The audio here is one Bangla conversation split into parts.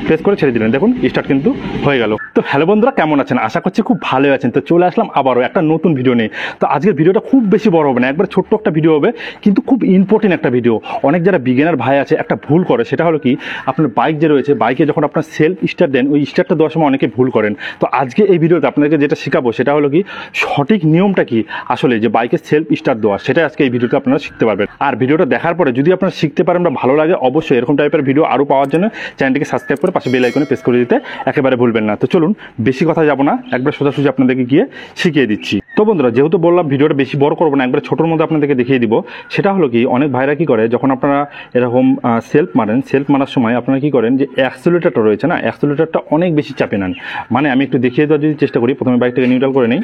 প্রেস করে ছেড়ে দিলেন, দেখুন স্টার্ট কিন্তু হয়ে গেল। তো হ্যালো বন্ধুরা, কেমন আছেন? আশা করছি খুব ভালো আছেন। তো চলে আসলাম আবারও একটা নতুন ভিডিও নিয়ে। তো আজকের ভিডিওটা খুব বেশি বড় হবে না, একবার ছোট্ট একটা ভিডিও হবে, কিন্তু খুব ইম্পর্টেন্ট একটা ভিডিও। অনেক যারা বিগিনার ভাই আছে একটা ভুল করে, সেটা হলো কি, আপনার বাইক যে রয়েছে, বাইকে যখন আপনার সেলফ স্টার্ট দেন, ওই স্টার্টটা দেওয়ার সময় অনেকে ভুল করেন। তো আজকে এই ভিডিওতে আপনাদেরকে যেটা শেখাবো সেটা হলো কি, সঠিক নিয়মটা কি আসলে যে বাইকের সেলফ স্টার্ট দেওয়া, সেটা আজকে এই ভিডিওতে আপনারা শিখতে পারবেন। আর ভিডিওটা দেখার পরে যদি আপনারা শিখতে পারেন বা ভালো লাগে, অবশ্যই এরকম টাইপের ভিডিও আরও পাওয়ার জন্য চ্যানেলটিকে সাবস্ক্রাইব করে পাশে বেল আইকনে প্রেস করে দিতে একেবারে ভুলবেন না। তো চলুন বেশি কথা যাব না, একবার সোজাসুজি আপনাদেরকে গিয়ে শিখিয়ে দিচ্ছি। তো বন্ধুরা, যেহেতু বললাম ভিডিওটা বেশি বড় করবো না, একবার ছোটোর মধ্যে আপনাদেরকে দেখিয়ে দিব। সেটা হলো কি, অনেক ভাইরা কি করে, যখন আপনারা এরকম সেলফ মারেন, সেলফ মারার সময় আপনারা কি করেন, যে অ্যাক্সিলারেটরটা রয়েছে না, অ্যাক্সিলারেটরটা অনেক বেশি চাপে নেন। মানে আমি একটু দেখিয়ে দেওয়ার যদি চেষ্টা করি, প্রথমে বাইকটাকে নিউট্রাল করে নিই।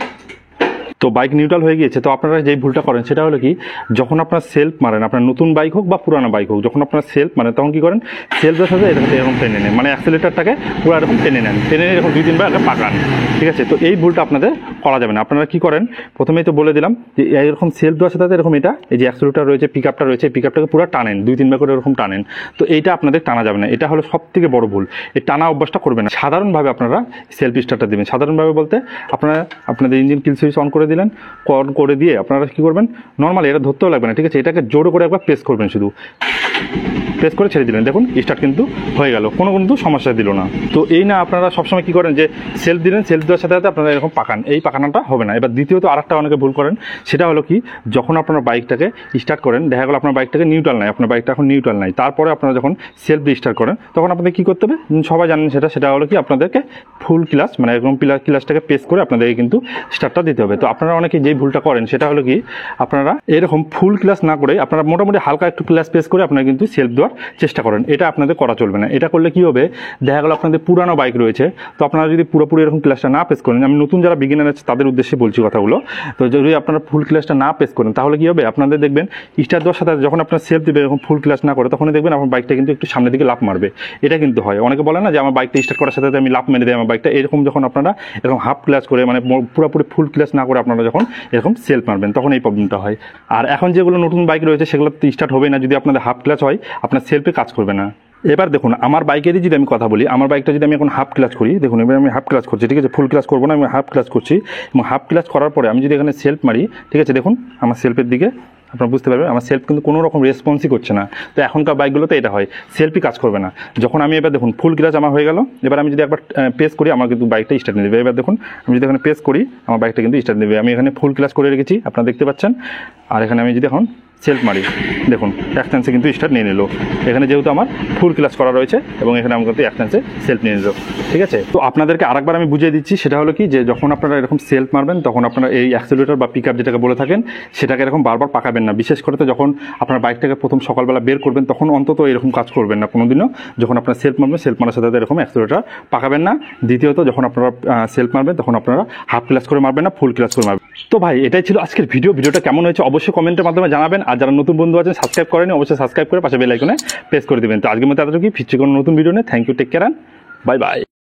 তো বাইক নিউট্রাল হয়ে গিয়েছে। তো আপনারা যেই ভুলটা করেন সেটা হলো কি, যখন আপনার সেলফ মারেন, আপনার নতুন বাইক হোক বা পুরানো বাইক হোক, যখন আপনার সেলফ মারেন তখন কী করেন, সেলফের সাথে এরকম টেনে নেন, মানে অ্যাক্সিলারেটরটাকে পুরো এরকম টেনে নেন, টেনে নিয়ে এরকম 2-3 বার একটা পাকান। ঠিক আছে? তো এই ভুলটা আপনাদের করা যাবে না। আপনারা কী করেন, প্রথমেই তো বলে দিলাম যে এরকম সেলফ দেওয়ার সাথে এরকম এটা, এই যে অ্যাক্সিলারেটর রয়েছে, পিক আপটা রয়েছে, পিক আপটাকে পুরো টানেন, 2-3 বার করে এরকম টানেন। তো এইটা আপনাদের টানা যাবে না, এটা হলো সব থেকে বড় ভুল। এই টানা অভ্যাসটা করবেন না। সাধারণভাবে আপনারা সেলফ স্টার্টটা দেবেন। সাধারণভাবে বলতে আপনারা আপনাদের ইঞ্জিন কিল সুইচ অন করে দিলেন, করে দিয়ে আপনারা কী করবেন, নর্মালি এটা ধরতেও লাগবে না, ঠিক আছে, এটাকে জোরে করে একবার প্রেস করবেন, শুধু প্রেস করে ছেড়ে দিলেন, দেখুন স্টার্ট কিন্তু হয়ে গেল, কোনো কিন্তু সমস্যা দিল না। তো এই না আপনারা সবসময় কী করেন, যে সেলফ দিলেন, সেলফ দেওয়ার সাথে সাথে আপনারা এরকম পাকান, এই পাকানোটা হবে না। এবার দ্বিতীয়ত আরেকটা অনেকে ভুল করেন, সেটা হলো কি, যখন আপনারা বাইকটাকে স্টার্ট করেন, দেখা গেল আপনার বাইকটাকে নিউট্রাল নাই, আপনার বাইকটা এখন নিউট্রাল নাই, তারপরে আপনারা যখন সেলফ দিয়ে স্টার্ট করেন, তখন আপনাদের কী করতে হবে, সবাই জানেন সেটা হলো কি, আপনাদেরকে ফুল ক্লাচ, মানে এরকম ক্লাচটাকে প্রেস করে আপনাদেরকে কিন্তু স্টার্টটা দিতে হবে। তো আপনারা অনেকে যেই ভুলটা করেন সেটা হলো কি, আপনারা এরকম ফুল ক্লাচ না করে আপনারা মোটামুটি হালকা একটু ক্লাচ প্রেস করে আপনারা কিন্তু সেলফ দেওয়ার চেষ্টা করেন। এটা আপনাদের করা চলবে না। এটা করলে কি হবে, দেখা গেল আপনাদের পুরানো বাইক রয়েছে, তো আপনারা যদি পুরোপুরি এরকম ক্লাচটা না প্রেস করেন, আমি নতুন যারা বিগিনার আছে তাদের উদ্দেশ্যে বলছি কথাগুলো, তো যদি আপনারা ফুল ক্লাচটা না প্রেস করেন, তাহলে কি হবে, আপনাদের দেখবেন স্টার্ট দেওয়ার সাথে যখন আপনার সেলফ দেবে এরকম ফুল ক্লাচ না করে, তখন দেখবেন আপনার বাইকটা কিন্তু একটু সামনের দিকে লাফ মারবে। এটা কিন্তু হয়, অনেকে বলে না যে আমার বাইকটা স্টার্ট করার সাথে আমি লাফ মেরে দিই আমার বাইকটা, এরকম যখন আপনারা এরকম হাফ ক্লাচ করে, মানে পুরোপুরি ফুল ক্লাচ না করে আপনারা যখন এরকম সেলফ মারবেন, তখন এই প্রবলেমটা হয়। আর এখন যেগুলো নতুন বাইক রয়েছে সেগুলো স্টার্ট হবে না যদি আপনাদের হাফ ক্লাচ হয়, আপনার সেলফে কাজ করবে না। এবার দেখুন, আমার বাইকেরই যদি আমি কথা বলি, আমার বাইকটা যদি আমি এখন হাফ ক্লাচ করি, দেখুন এবার আমি হাফ ক্লাচ করছি, ঠিক আছে, ফুল ক্লাচ করবো না, আমি হাফ ক্লাচ করছি, এবং হাফ ক্লাচ করার পরে আমি যদি এখানে সেলফ মারি, ঠিক আছে, দেখুন আমার সেলফের দিকে আপনারা বুঝতে পারবেন আমার সেলফ কিন্তু কোনো রকম রেসপন্সই করছে না। তো এখনকার বাইকগুলোতে এটা হয়, সেলফই কাজ করবে না। যখন আমি এবার দেখুন ফুল ক্লাচ আমার হয়ে গেল, এবার আমি যদি একবার প্রেস করি, আমার কিন্তু বাইকটা স্টার্ট নিয়ে দেবে। এবার দেখুন আমি যদি এখানে প্রেস করি, আমার বাইকটা কিন্তু স্টার্ট নেবে। আমি এখানে ফুল ক্লাচ করে রেখেছি, আপনারা দেখতে পাচ্ছেন। আর এখানে আমি যদি এখন সেলফ মারি, দেখুন এক চান্সে কিন্তু স্টার্ট নিয়ে নিল। এখানে যেহেতু আমার ফুল ক্লাচ করা রয়েছে এবং এখানে আমার কিন্তু এক চান্সে সেলফ নিয়ে নিল, ঠিক আছে। তো আপনাদেরকে আরেকবার আমি বুঝিয়ে দিচ্ছি, সেটা হলো কি, যে যখন আপনারা এরকম সেলফ মারবেন, তখন আপনারা এই অ্যাক্সিলারেটর বা পিক আপ যেটাকে বলে থাকেন, সেটাকে এরকম বারবার পাকাবেন না। বিশেষ করে তো যখন আপনার বাইকটাকে প্রথম সকালবেলা বের করবেন, তখন অন্তত এরকম কাজ করবেন না কোনোদিনও। যখন আপনারা সেলফ মারবেন, সেলফ মারার সাথে এরকম অ্যাক্সিলারেটর পাকাবেন না। দ্বিতীয়ত যখন আপনারা সেলফ মারবেন, তখন আপনারা হাফ ক্লাচ করে মারবেন না, ফুল ক্লাচ করে মারবেন। তো ভাই, এটাই ছিল আজকের ভিডিওটা কেমন হয়েছে অবশ্যই কমেন্টের মাধ্যমে জানাবেন। আর যারা নতুন বন্ধু আছেন সাবস্ক্রাইব করেনি, অবশ্যই সাবস্ক্রাইব করে পাশে বেল আইকনে প্রেস করে দেবেন। তো আজকের মতো এতটুকুই, ফিরছি কোনো নতুন ভিডিও নিয়ে। Thank you, take care, bye by.